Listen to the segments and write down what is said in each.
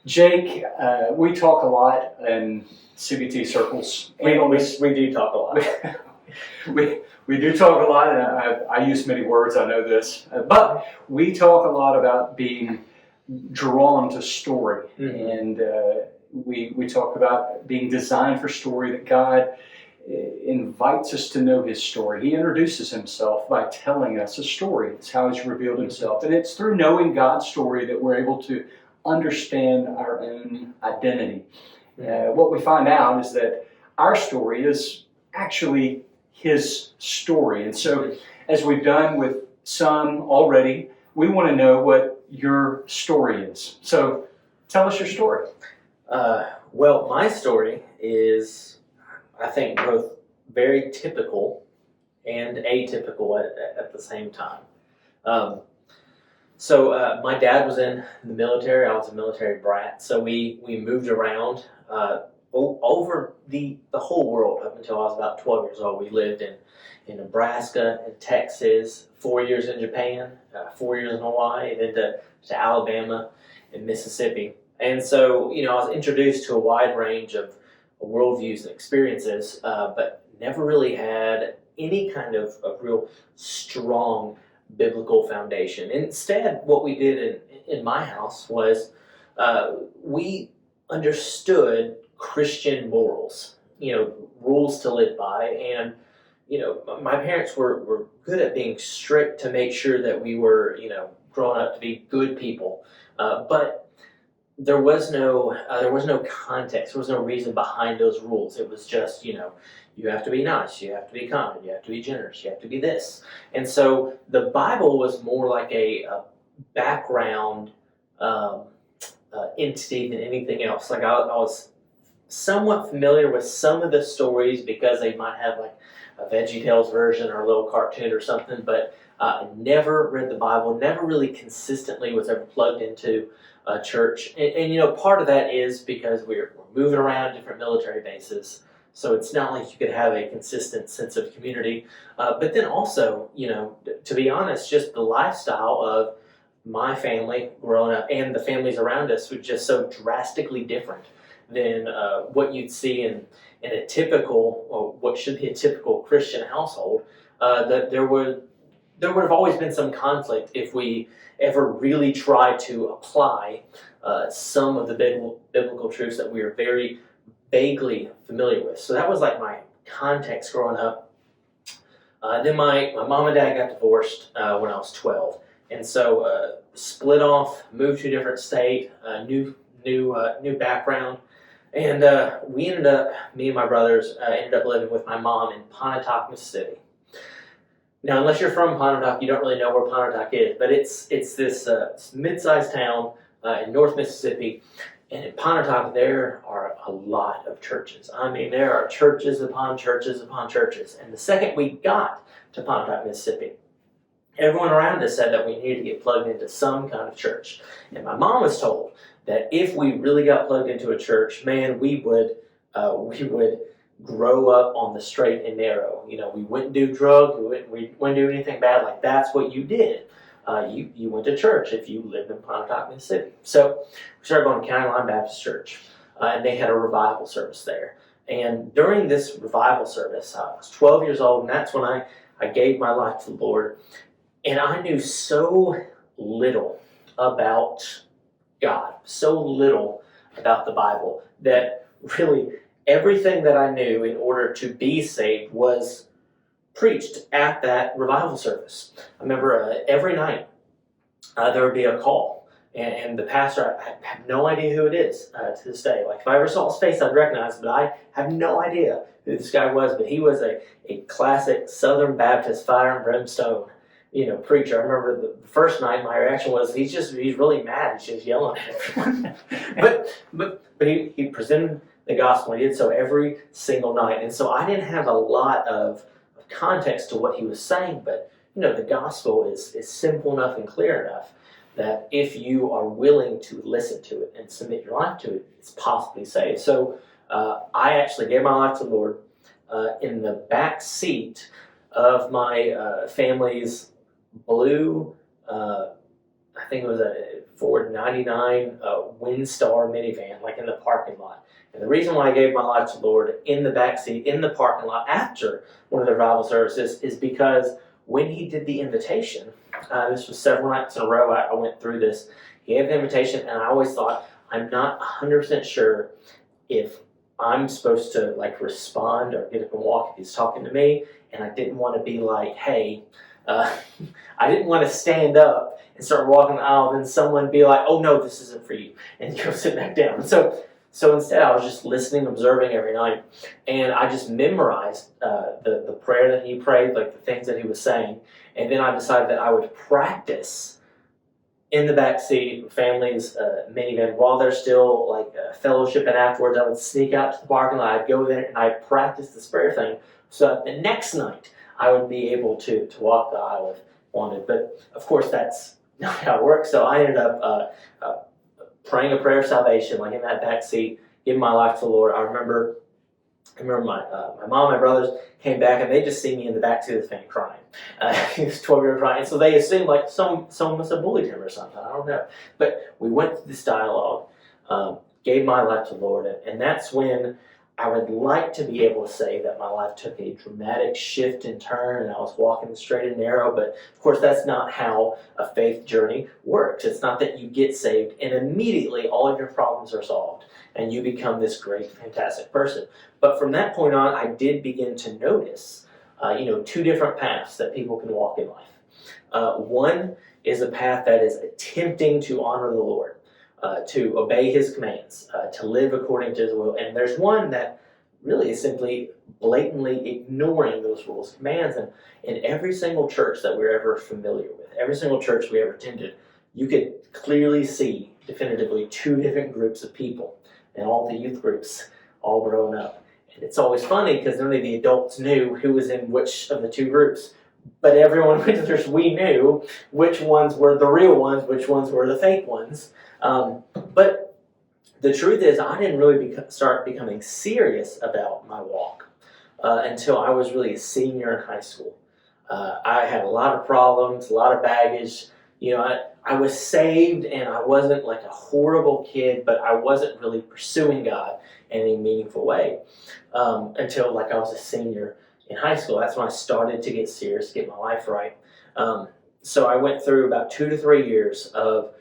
Jake, we talk a lot in CBT circles. We do talk a lot. we do talk a lot, and I use many words, I know this. But we talk a lot about being drawn to story. Mm-hmm. And we talk about being designed for story, that God invites us to know His story. He introduces Himself by telling us a story. It's how He's revealed Himself. And it's through knowing God's story that we're able to understand our own identity. What we find out is that our story is actually His story. And so, as we've done with some already, we want to know what your story is. So, tell us your story. Well, my story is, I think, both very typical and atypical at the same time. So my dad was in the military. I was a military brat. So we moved around over the whole world up until I was about 12 years old. We lived in Nebraska, in Texas, 4 years in Japan, 4 years in Hawaii, then to Alabama and Mississippi. And so, I was introduced to a wide range of worldviews and experiences, but never really had any kind of real strong biblical foundation. Instead, what we did in my house was we understood Christian morals, rules to live by. And, my parents were good at being strict to make sure that we were, growing up to be good people. But there was no context. There was no reason behind those rules. It was just, you have to be nice, you have to be kind, you have to be generous, you have to be this. And so the Bible was more like a background entity than anything else. Like I was somewhat familiar with some of the stories because they might have like a VeggieTales version or a little cartoon or something, but never read the Bible, never really consistently was ever plugged into a church. And part of that is because we're moving around different military bases. So it's not like you could have a consistent sense of community. But then also, to be honest, just the lifestyle of my family growing up and the families around us was just so drastically different than what you'd see in a typical, or what should be a typical Christian household, that there would have always been some conflict if we ever really tried to apply some of the biblical truths that we are very vaguely familiar with. So that was like my context growing up. Then my mom and dad got divorced when I was 12. And so split off, moved to a different state, new background. And we ended up, me and my brothers, ended up living with my mom in Pontotoc, Mississippi. Now, unless you're from Pontotoc, you don't really know where Pontotoc is, but it's this mid-sized town in North Mississippi. And in Pontotoc, there are a lot of churches. I mean, there are churches upon churches upon churches. And the second we got to Pontotoc, Mississippi, everyone around us said that we needed to get plugged into some kind of church. And my mom was told that if we really got plugged into a church, man, we would grow up on the straight and narrow. We wouldn't do drugs, we wouldn't do anything bad. Like, that's what you did. You went to church if you lived in Pontotoc, Mississippi. So we started going to County Line Baptist Church, and they had a revival service there. And during this revival service, I was 12 years old, and that's when I gave my life to the Lord. And I knew so little about God, so little about the Bible, that really everything that I knew in order to be saved was preached at that revival service. I remember every night there would be a call, and the pastor, I have no idea who it is to this day. Like, if I ever saw his face, I'd recognize him, but I have no idea who this guy was. But he was a classic Southern Baptist fire and brimstone preacher. I remember the first night, my reaction was, he's really mad. He's just yelling at everyone. but he presented the gospel. He did so every single night. And so I didn't have a lot of context to what he was saying, but the gospel is simple enough and clear enough that if you are willing to listen to it and submit your life to it, it's possibly saved. So I actually gave my life to the Lord in the back seat of my family's blue I think it was a Ford 99 Windstar minivan, like in the parking lot. And the reason why I gave my life to the Lord in the backseat, in the parking lot after one of the revival services, is because when he did the invitation, this was several nights in a row I went through this, he gave the invitation, and I always thought, I'm not 100% sure if I'm supposed to like respond or get up and walk if he's talking to me, and I didn't want to be like, hey, I didn't want to stand up and start walking the aisle, and then someone be like, oh no, this isn't for you, and go sit back down. So instead, I was just listening, observing every night, and I just memorized the prayer that he prayed, like the things that he was saying, and then I decided that I would practice in the backseat, family's minivan, while they're still like fellowship, and afterwards I would sneak out to the parking lot, I'd go there, and I'd practice this prayer thing, so that the next night I would be able to walk the aisle if wanted. But of course, that's not how it works, so I ended up praying a prayer of salvation, like in that back seat, giving my life to the Lord. I remember my mom and my brothers came back, and they just see me in the backseat of the van crying. He was 12-year-old crying, and so they assumed like someone must have bullied him or something. I don't know. But we went through this dialogue, gave my life to the Lord, and that's when I would like to be able to say that my life took a dramatic shift and turn, and I was walking the straight and narrow, but of course that's not how a faith journey works. It's not that you get saved and immediately all of your problems are solved and you become this great, fantastic person. But from that point on, I did begin to notice, two different paths that people can walk in life. One is a path that is attempting to honor the Lord. To obey his commands, to live according to his will. And there's one that really is simply blatantly ignoring those rules and commands. And in every single church that we're ever familiar with, every single church we ever attended, you could clearly see definitively two different groups of people, and all the youth groups all growing up. And it's always funny because only the adults knew who was in which of the two groups. But everyone went to church, we knew which ones were the real ones, which ones were the fake ones. But the truth is, I didn't really start becoming serious about my walk until I was really a senior in high school. I had a lot of problems, a lot of baggage. I was saved, and I wasn't like a horrible kid, but I wasn't really pursuing God in any meaningful way until like I was a senior in high school. That's when I started to get serious, get my life right. So I went through about 2 to 3 years of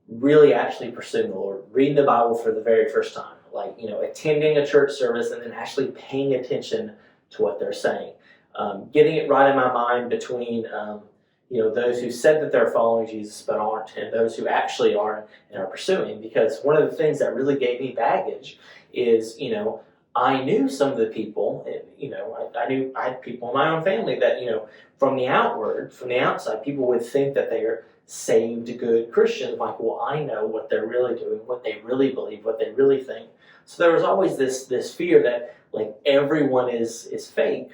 really actually pursuing the Lord, reading the Bible for the very first time, like, attending a church service and then actually paying attention to what they're saying, getting it right in my mind between, those who said that they're following Jesus but aren't, and those who actually are and are pursuing. Because one of the things that really gave me baggage is, I knew some of the people, I had people in my own family that, from the outside, people would think that they are saved, good Christians. Like, well, I know what they're really doing, what they really believe, what they really think. So there was always this fear that like everyone is fake,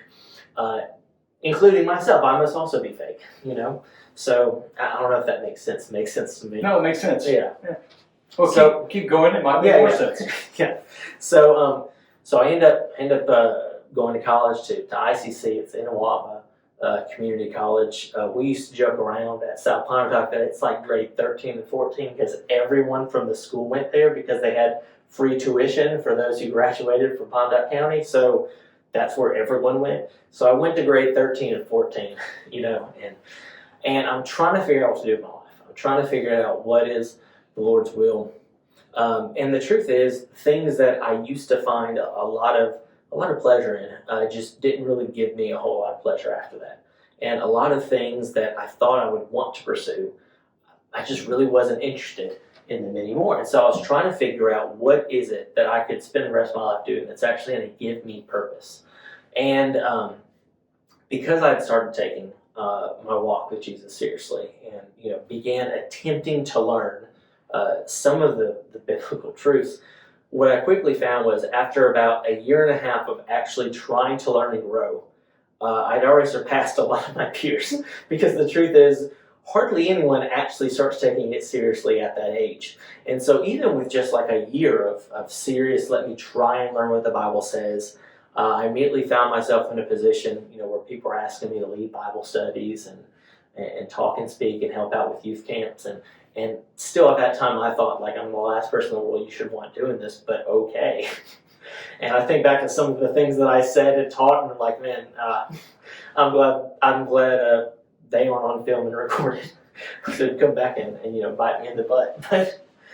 including myself. I must also be fake, So I don't know if that makes sense. It makes sense to me. No, it makes sense. Yeah. Well, so keep going. It might make more sense. Yeah. So I end up going to college to ICC. It's Inawama Community College. We used to joke around at South Pontotoc that it's like grade 13 and 14 because everyone from the school went there because they had free tuition for those who graduated from Pontotoc County. So that's where everyone went. So I went to grade 13 and 14, and I'm trying to figure out what to do with my life. I'm trying to figure out what is the Lord's will. And the truth is, things that I used to find a lot of pleasure in just didn't really give me a whole lot of pleasure after that. And a lot of things that I thought I would want to pursue, I just really wasn't interested in them anymore. And so I was trying to figure out what is it that I could spend the rest of my life doing that's actually going to give me purpose. And because I had started taking my walk with Jesus seriously and began attempting to learn some of the biblical truths, what I quickly found was after about a year and a half of actually trying to learn and grow, I'd already surpassed a lot of my peers. Because the truth is, hardly anyone actually starts taking it seriously at that age. And so even with just like a year of serious, let me try and learn what the Bible says, I immediately found myself in a position, where people were asking me to lead Bible studies and talk and speak and help out with youth camps. And still at that time, I thought, like, I'm the last person in the world you should want doing this, but okay. And I think back to some of the things that I said and taught, and I'm like, man, I'm glad they aren't on film and recorded. So come back and bite me in the butt.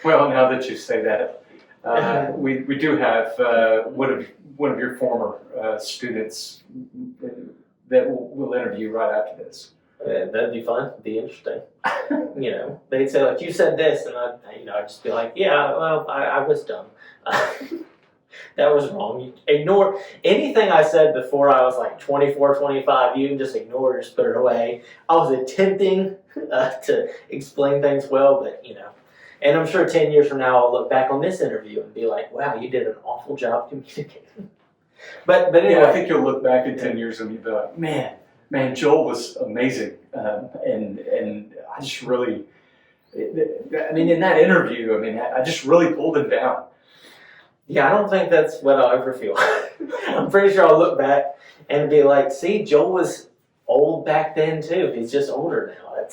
Well, now that you say that, we do have one of your former students that we'll interview right after this. That'd be fun. It'd be interesting. They'd say, like, you said this, and I'd just be like, yeah, well, I was dumb. That was wrong. You ignore anything I said before I was like 24, 25. You can just ignore it, just put it away. I was attempting to explain things well, but and I'm sure 10 years from now I'll look back on this interview and be like, wow, you did an awful job communicating. But anyway, yeah, I think you'll look back in 10 years and you'll be like, man, Joel was amazing, and I just really, in that interview, I just really pulled him down. Yeah, I don't think that's what I'll ever feel. I'm pretty sure I'll look back and be like, see, Joel was old back then too. He's just older now.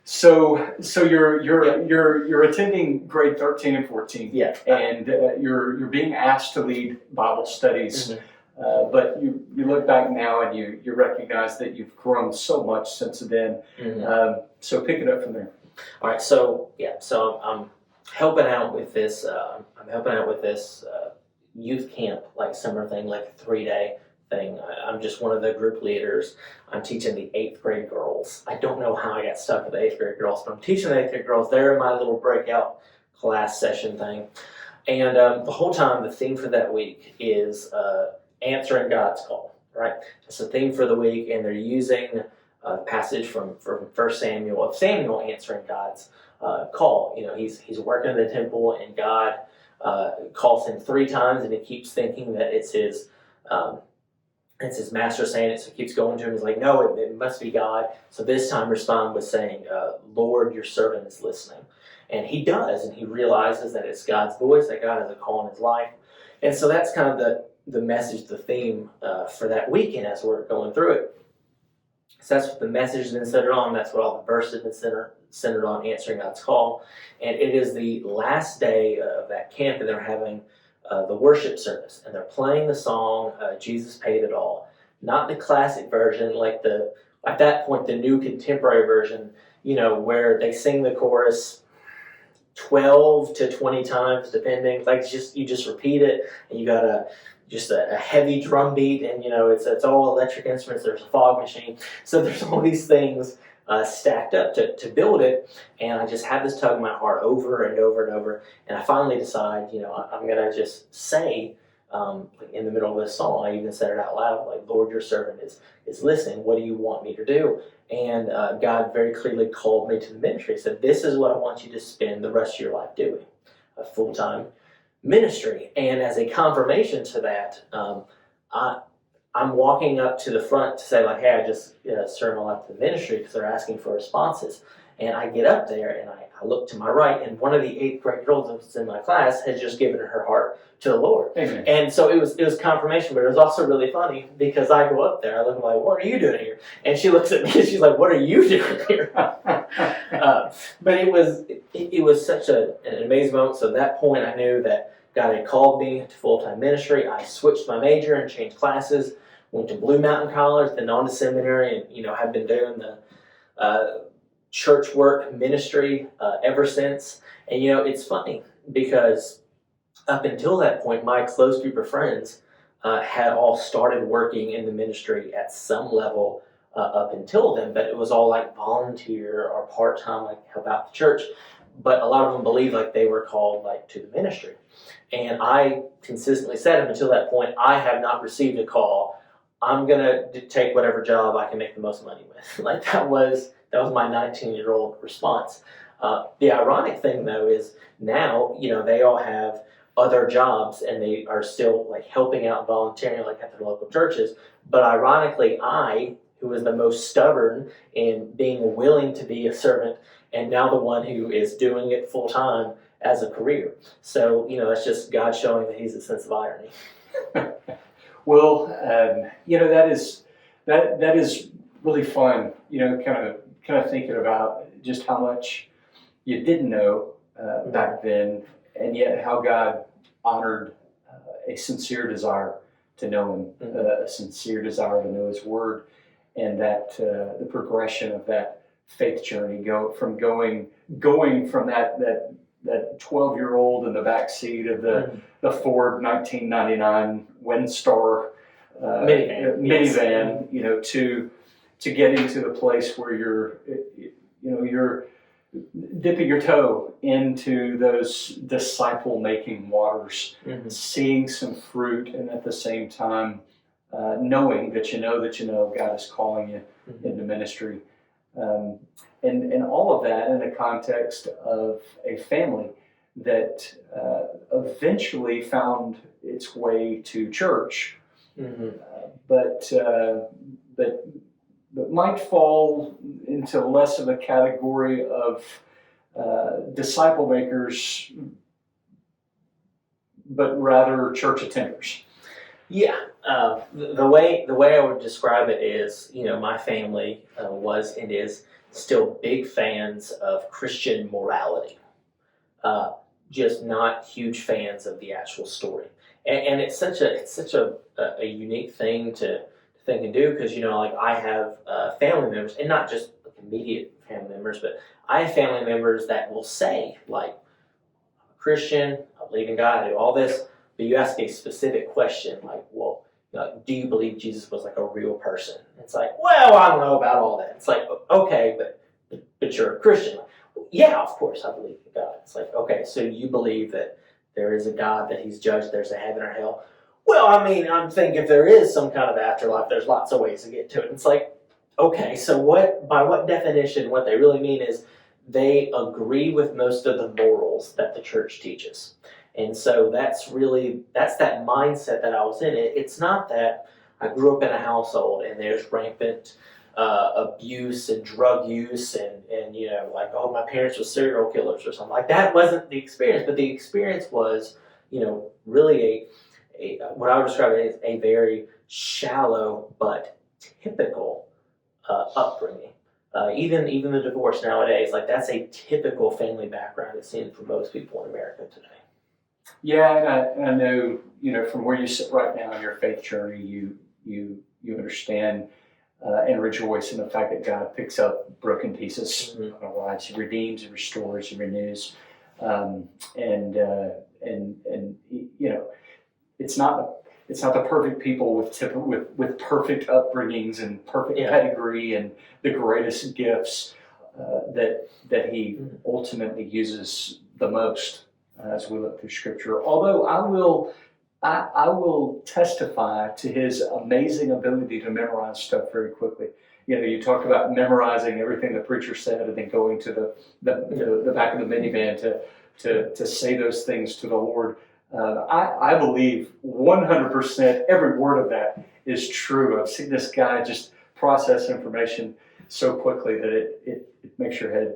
So you're attending grade 13 and 14. Yeah. And you're being asked to lead Bible studies. Mm-hmm. But you look back now and you recognize that you've grown so much since then. Mm-hmm. So pick it up from there. All right. So I'm helping out with this. Youth camp, like summer thing, like a 3-day thing. I'm just one of the group leaders. I'm teaching the 8th grade girls. I don't know how I got stuck with the 8th grade girls, but I'm teaching the 8th grade girls. They're in my little breakout class session thing. And the whole time, the theme for that week is answering God's call, right? It's the theme for the week, and they're using a passage from 1 Samuel, of Samuel answering God's call. He's working in the temple, and God calls him 3 times, and he keeps thinking that it's his master saying it, so he keeps going to him. He's like, no, it must be God. So this time respond with saying, Lord, your servant is listening. And he does, and he realizes that it's God's voice, that God has a call in his life. And so that's kind of the message, the theme for that weekend as we're going through it. So that's what the message has been centered on. That's what all the verses have been centered on, answering God's call. And it is the last day of that camp, and they're having the worship service, and they're playing the song Jesus Paid It All. Not the classic version, like at that point the new contemporary version, where they sing the chorus 12 to 20 times depending. Like you just repeat it, and you got a heavy drum beat, and it's all electric instruments. There's a fog machine, so there's all these things stacked up to build it. And I just had this tug in my heart over and over and over, and I finally decide, I'm gonna just say, in the middle of this song, I even said it out loud, like, Lord, your servant is listening. What do you want me to do? And God very clearly called me to the ministry. He said, this is what I want you to spend the rest of your life doing, a full-time ministry. And as a confirmation to that, I'm walking up to the front to say, like, hey, I just served my life to the ministry, because they're asking for responses. And I get up there and I look to my right, and one of the 8th grade girls that was in my class has just given her heart to the Lord. Amen. And so it was confirmation, but it was also really funny, because I go up there, I look, like, what are you doing here? And she looks at me and she's like, what are you doing here? But it was such an amazing moment. So at that point I knew that God had called me to full-time ministry. I switched my major and changed classes, went to Blue Mountain College, then on to seminary, and have been doing the church work ministry ever since. And it's funny, because up until that point, my close group of friends had all started working in the ministry at some level up until then, but it was all like volunteer or part-time, like help out the church. But a lot of them believed like they were called like to the ministry. And I consistently said, up until that point, I have not received a call. I'm gonna take whatever job I can make the most money with. Like that was my 19-year-old response. The ironic thing though is now, they all have other jobs and they are still like helping out, volunteering like at their local churches. But ironically, I, who was the most stubborn in being willing to be a servant, and now the one who is doing it full time as a career. So, that's just God showing that He's a sense of irony. Well, that is really fun, kind of kind of thinking about just how much you didn't know back then, and yet how God honored a sincere desire to know Him, a sincere desire to know His Word, and that the progression of that faith journey, going from that 12-year-old in the back seat of the Ford 1999 Windstar minivan, to getting to the place where you're dipping your toe into those disciple-making waters, seeing some fruit, and at the same time knowing that God is calling you into ministry. And all of that in the context of a family that eventually found its way to church, but might fall into less of a category of disciple makers, but rather church attenders. Yeah, the way I would describe it is, my family was and is still big fans of Christian morality, just not huge fans of the actual story. And it's such a unique thing to think and do, because I have family members, and not just immediate family members, but I have family members that will say, like, I'm a Christian, I believe in God, I do all this. But you ask a specific question, like, well, do you believe Jesus was like a real person? It's like, well, I don't know about all that. It's like, okay, but you're a Christian. Well, yeah, of course I believe in God. It's like, okay, so you believe that there is a God, that He's judged, there's a heaven or hell. Well, I mean, I'm thinking if there is some kind of afterlife, there's lots of ways to get to it. It's like, okay, so by what definition, what they really mean is they agree with most of the morals that the church teaches. And so that's that mindset that I was in. It's not that I grew up in a household and there's rampant abuse and drug use and like, oh, my parents were serial killers or something. Like, that wasn't the experience, but the experience was, really a what I would describe as a very shallow but typical upbringing. Even the divorce nowadays, like, that's a typical family background that's seen for most people in America today. Yeah, and I know, from where you sit right now in your faith journey, you understand and rejoice in the fact that God picks up broken pieces of our lives. He redeems, He restores, He renews, and it's not the perfect people with perfect upbringings and perfect pedigree and the greatest gifts that He ultimately uses the most. As we look through Scripture, although I will testify to His amazing ability to memorize stuff very quickly. You talked about memorizing everything the preacher said, and then going to the back of the minivan to say those things to the Lord. I believe 100% every word of that is true. I've seen this guy just process information so quickly that it makes your head